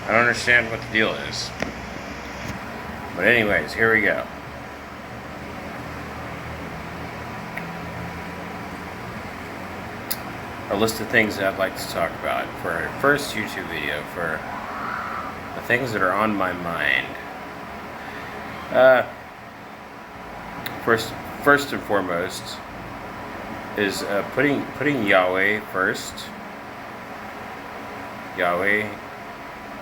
I don't understand what the deal is. But anyways, here we go. A list of things that I'd like to talk about for our first YouTube video, for the things that are on my mind. First and foremost is putting YAHWEH first. YAHWEH,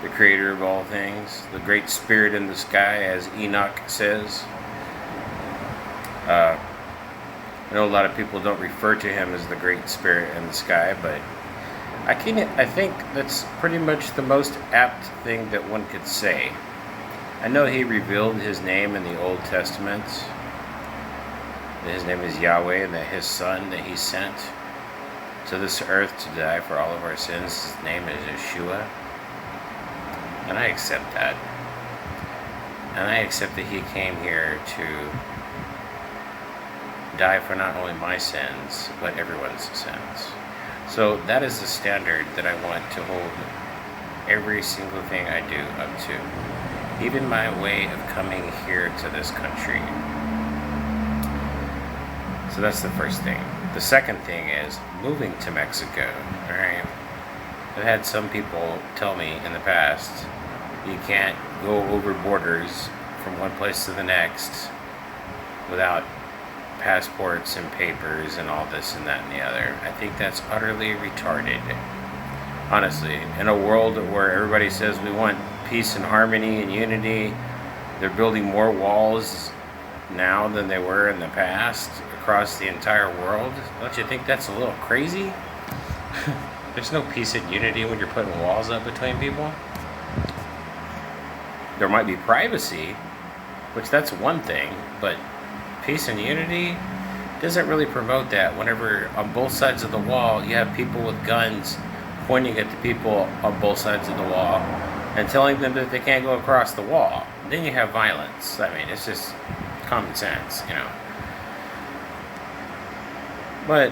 the creator of all things, the great spirit in the sky, as Enoch says. I know a lot of people don't refer to him as the great spirit in the sky, but I think that's pretty much the most apt thing that one could say. I know he revealed his name in the Old Testament, that his name is YAHWEH, and that his son that he sent to this earth to die for all of our sins, his name is Yeshua. And I accept that. And I accept that he came here to die for not only my sins, but everyone's sins. So that is the standard that I want to hold every single thing I do up to. Even my way of coming here to this country. So that's the first thing. The second thing is moving to Mexico. Alright? I've had some people tell me in the past, you can't go over borders from one place to the next without passports and papers and all this and that and the other. I think that's utterly retarded. Honestly, in a world where everybody says we want peace and harmony and unity, they're building more walls now than they were in the past across the entire world. Don't you think that's a little crazy? There's no peace and unity when you're putting walls up between people. There might be privacy, which that's one thing, but peace and unity doesn't really promote that whenever on both sides of the wall you have people with guns pointing at the people on both sides of the wall and telling them that they can't go across the wall. Then you have violence. I mean, it's just common sense, you know. But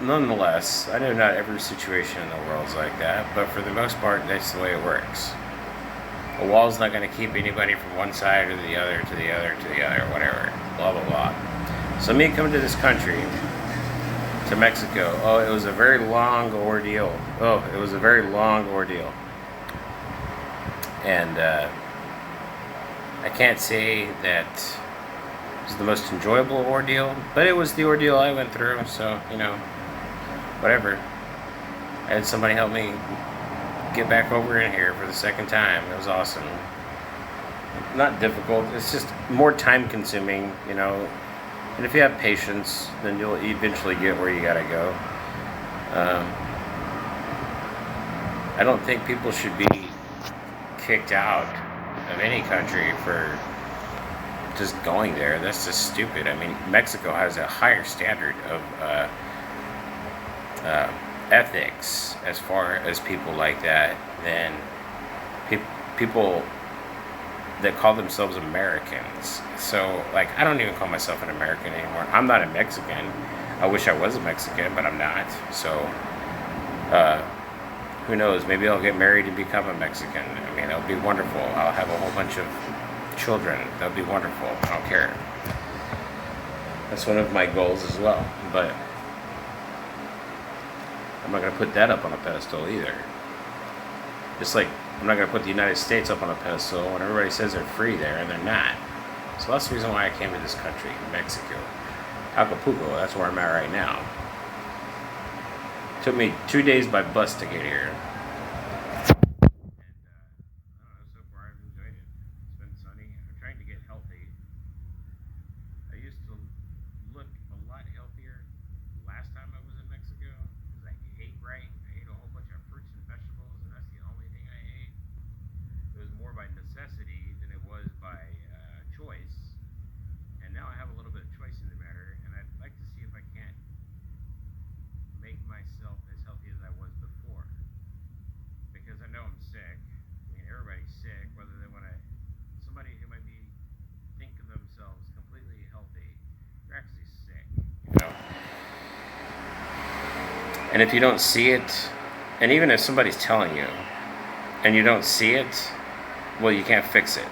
nonetheless, I know not every situation in the world is like that, but for the most part, that's the way it works. A wall's not going to keep anybody from one side or the other to the other to the other, whatever, blah, blah, blah. So me coming to this country, to Mexico, it was a very long ordeal. It was a very long ordeal. And I can't say that it was the most enjoyable ordeal, but it was the ordeal I went through, so, you know, whatever. I had somebody help me get back over in here for the second time. It was awesome. Not difficult, it's just more time consuming, you know. And if you have patience, then you'll eventually get where you gotta go. I don't think people should be kicked out of any country for just going there. That's just stupid. I mean, Mexico has a higher standard of ethics as far as people like that than people that call themselves Americans. So, like, I don't even call myself an American anymore. I'm not a Mexican. I wish I was a Mexican, but I'm not. So, who knows? Maybe I'll get married and become a Mexican. I mean, that'll be wonderful. I'll have a whole bunch of children. That'll be wonderful. I don't care. That's one of my goals as well. But I'm not going to put that up on a pedestal either. Just like I'm not going to put the United States up on a pedestal when everybody says they're free there and they're not. So that's the reason why I came to this country, Mexico. Alcapulco, that's where I'm at right now. It took me 2 days by bus to get here. So far I've enjoyed it. It's been sunny. I'm trying to get healthy. I used to look a lot healthier last time I was in Mexico because I ate right. I ate a whole bunch of fruits and vegetables, and that's the only thing I ate. It was more by necessity than it was by choice. And now I have a little bit of choice in the matter, and I'd like to see if I can't make myself as healthy as I was before. Because I know I'm sick. I mean, everybody's sick, whether they want to. Somebody who might be think of themselves completely healthy, you're actually sick, you know. And if you don't see it, and even if somebody's telling you, and you don't see it, well, you can't fix it.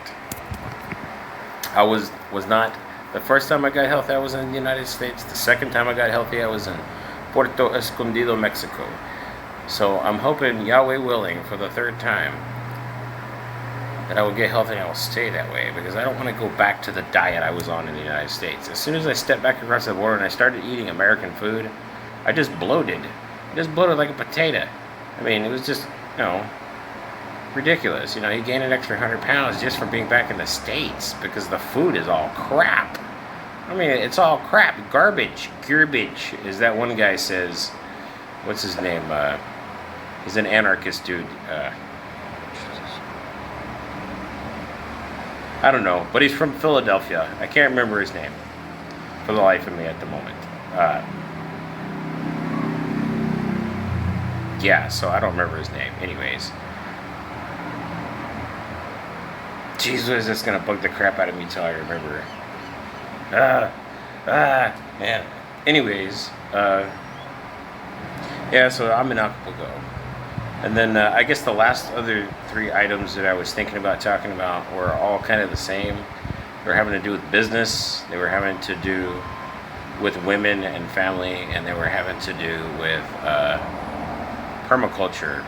I was not the first time I got healthy. I was in the United States. The second time I got healthy, I was in Puerto Escondido, Mexico. So I'm hoping, Yahweh willing, for the third time, that I will get healthy and I will stay that way, because I don't want to go back to the diet I was on in the United States. As soon as I stepped back across the border and I started eating American food, I just bloated. I just bloated like a potato. I mean, it was just, ridiculous. You gain an extra 100 pounds just from being back in the States because the food is all crap. I mean, it's all crap. Garbage, as that one guy says. What's his name? He's an anarchist dude. I don't know, but he's from Philadelphia. I can't remember his name for the life of me at the moment. Yeah, so I don't remember his name. Anyways. Jesus, that's gonna bug the crap out of me till I remember. Man. Anyways, yeah, so I'm in Alcapulco. And then I guess the last other 3 items that I was thinking about talking about were all kind of the same. They were having to do with business, they were having to do with women and family, and they were having to do with permaculture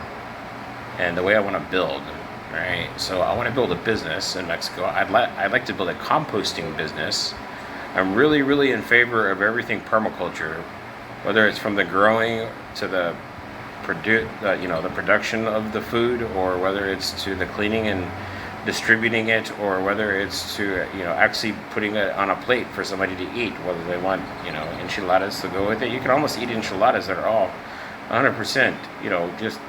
and the way I want to build. Right, so I want to build a business in Mexico. I'd like to build a composting business. I'm really, really in favor of everything permaculture, whether it's from the growing to the the production of the food, or whether it's to the cleaning and distributing it, or whether it's to actually putting it on a plate for somebody to eat, whether they want enchiladas to go with it. You can almost eat enchiladas that are all 100% just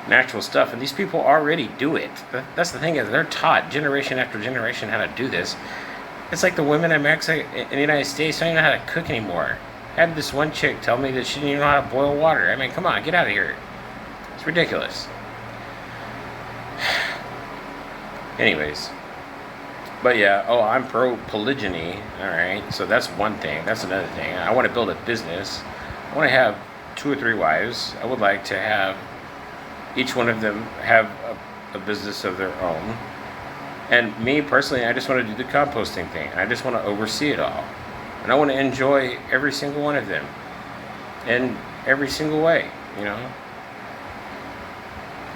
natural stuff, and these people already do it. That's the thing, is they're taught generation after generation how to do this. It's like the women in Mexico, in the United States, don't even know how to cook anymore. I had this one chick tell me that she didn't even know how to boil water. I mean, come on, get out of here. It's ridiculous. Anyways, but yeah, I'm pro polygyny. All right, so that's one thing. That's another thing. I want to build a business. I want to have 2 or 3 wives. I would like to have each one of them have a business of their own. And me personally, I just want to do the composting thing. I just want to oversee it all. And I want to enjoy every single one of them in every single way,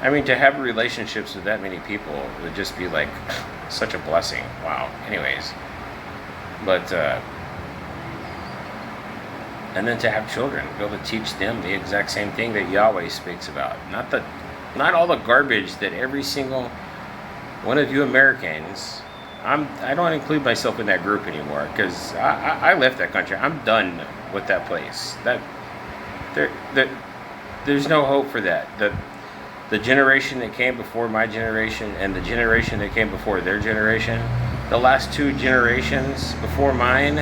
I mean, to have relationships with that many people would just be like such a blessing. Wow. Anyways, but and then to have children, be able to teach them the exact same thing that Yahweh speaks about. Not all the garbage that every single one of you Americans, I don't include myself in that group anymore, because I left that country. I'm done with that place. There's no hope for that. The generation that came before my generation and the generation that came before their generation, the last 2 generations before mine,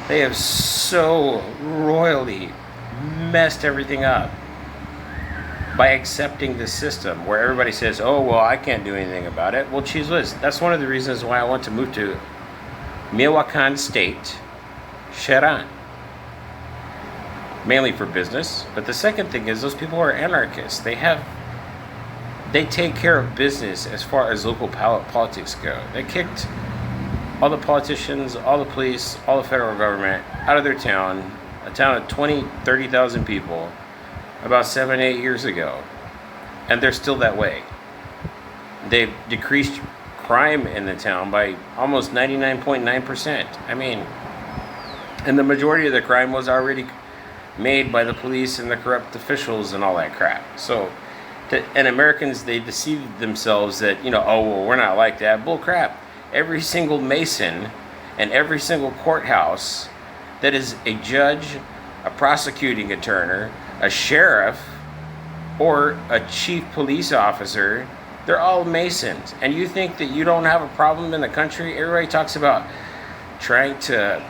they have so royally messed everything up by accepting the system where everybody says, oh, well, I can't do anything about it. Well, geez whiz, that's one of the reasons why I want to move to Michoacan State, Cheran. Mainly for business. But the second thing is, those people are anarchists. They take care of business as far as local politics go. They kicked all the politicians, all the police, all the federal government out of their town, a town of 20, 30,000 people, about 7, 8 years ago. And they're still that way. They've decreased crime in the town by almost 99.9%. I mean, and the majority of the crime was already made by the police and the corrupt officials and all that crap. So, and Americans, they deceive themselves that, oh, well, we're not like that. Bull crap. Every single Mason and every single courthouse that is a judge, a prosecuting attorney, a sheriff, or a chief police officer, they're all Masons. And you think that you don't have a problem in the country? Everybody talks about trying to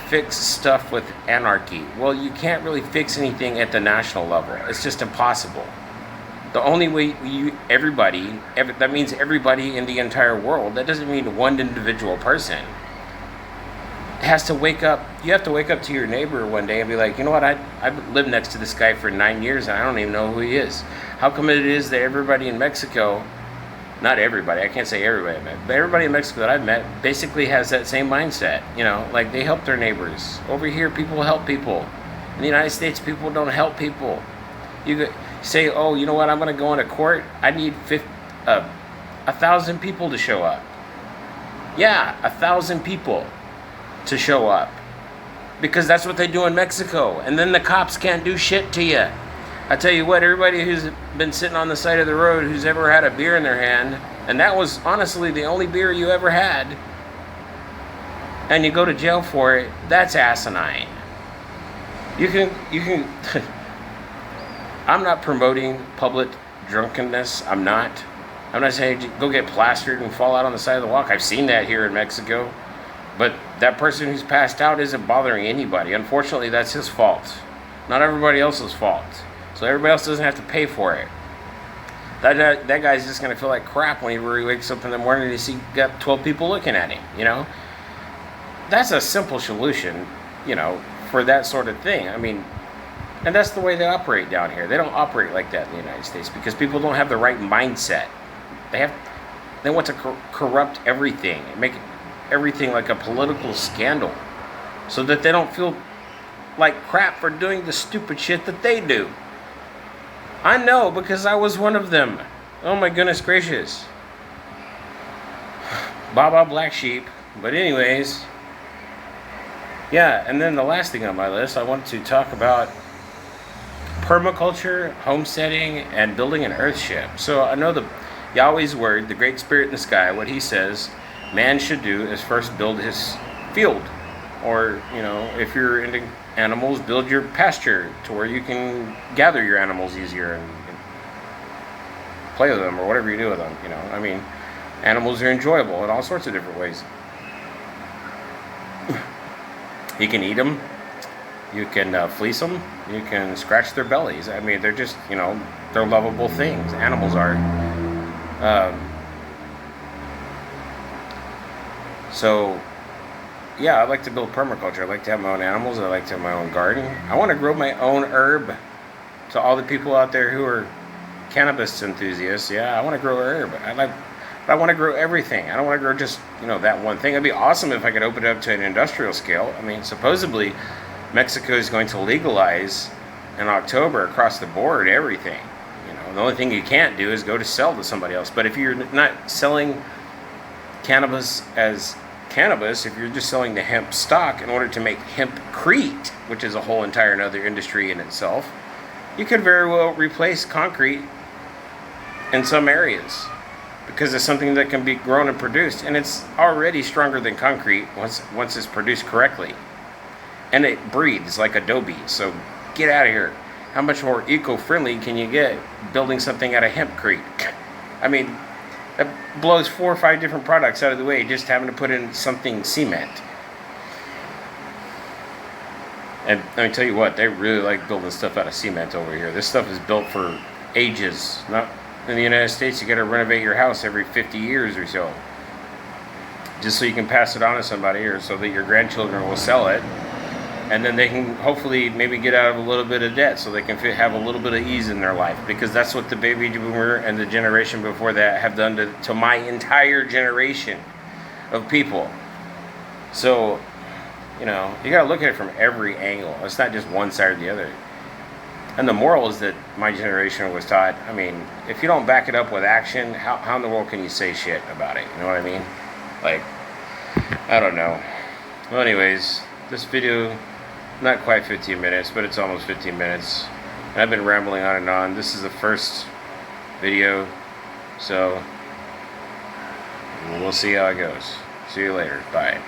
fix stuff with anarchy. Well, you can't really fix anything at the national level. It's just impossible. The only way that means everybody in the entire world. That doesn't mean one individual person. has to wake up. You have to wake up to your neighbor one day and be like, you know what? I've lived next to this guy for 9 years and I don't even know who he is. How come it is that everybody in Mexico, not everybody, I can't say everybody I met, but everybody in Mexico that I've met basically has that same mindset. You know, like they help their neighbors. Over here, people help people. In the United States, people don't help people. You say, oh, you know what? I'm going to go into court. I need 1,000 people to show up. Yeah, 1,000 people to show up, because that's what they do in Mexico, and then the cops can't do shit to you. I tell you what, everybody who's been sitting on the side of the road who's ever had a beer in their hand, and that was honestly the only beer you ever had, and you go to jail for it, that's asinine. You can I'm not promoting public drunkenness. I'm not saying go get plastered and fall out on the side of the walk. I've seen that here in Mexico. But that person who's passed out isn't bothering anybody. Unfortunately, that's his fault. Not everybody else's fault. So everybody else doesn't have to pay for it. That guy's just going to feel like crap when he wakes up in the morning and he got 12 people looking at him, you know? That's a simple solution, you know, for that sort of thing. I mean, and that's the way they operate down here. They don't operate like that in the United States because people don't have the right mindset. They want to corrupt everything and make everything like a political scandal so that they don't feel like crap for doing the stupid shit that they do. I know, because I was one of them. Oh my goodness gracious. Baba Black Sheep. But anyways, yeah, and then the last thing on my list, I wanted to talk about permaculture, homesteading, and building an earthship. So I know the Yahweh's word, the great spirit in the sky, what he says man should do is first build his field, or, you know, if you're into animals, build your pasture to where you can gather your animals easier and play with them or whatever you do with them, you know. I mean, animals are enjoyable in all sorts of different ways. You can eat them, you can fleece them, you can scratch their bellies. I mean, they're just, you know, they're lovable things. Animals are. So, yeah, I like to build permaculture. I like to have my own animals. I like to have my own garden. I want to grow my own herb. To all the people out there who are cannabis enthusiasts, yeah, I want to grow herb. I want to grow everything. I don't want to grow just, you know, that one thing. It'd be awesome if I could open it up to an industrial scale. I mean, supposedly Mexico is going to legalize in October across the board everything. You know, the only thing you can't do is go to sell to somebody else. But if you're not selling cannabis as cannabis, if you're just selling the hemp stock in order to make hempcrete, which is a whole entire another industry in itself, you could very well replace concrete in some areas, because it's something that can be grown and produced, and it's already stronger than concrete once it's produced correctly, and it breathes like adobe. So get out of here. How much more eco-friendly can you get building something out of hempcrete? I mean, that blows 4 or 5 different products out of the way just having to put in something cement. And let me tell you what, they really like building stuff out of cement over here. This stuff is built for ages. Not in the United States, you got to renovate your house every 50 years or so, just so you can pass it on to somebody, or so that your grandchildren will sell it, and then they can hopefully maybe get out of a little bit of debt so they can have a little bit of ease in their life, because that's what the baby boomer and the generation before that have done to my entire generation of people. So, you know, you got to look at it from every angle. It's not just one side or the other. And the morals that my generation was taught, I mean, if you don't back it up with action, how in the world can you say shit about it? You know what I mean? Like, I don't know. Well, anyways, this video, not quite 15 minutes, but it's almost 15 minutes. And I've been rambling on and on. This is the first video, so we'll see how it goes. See you later. Bye.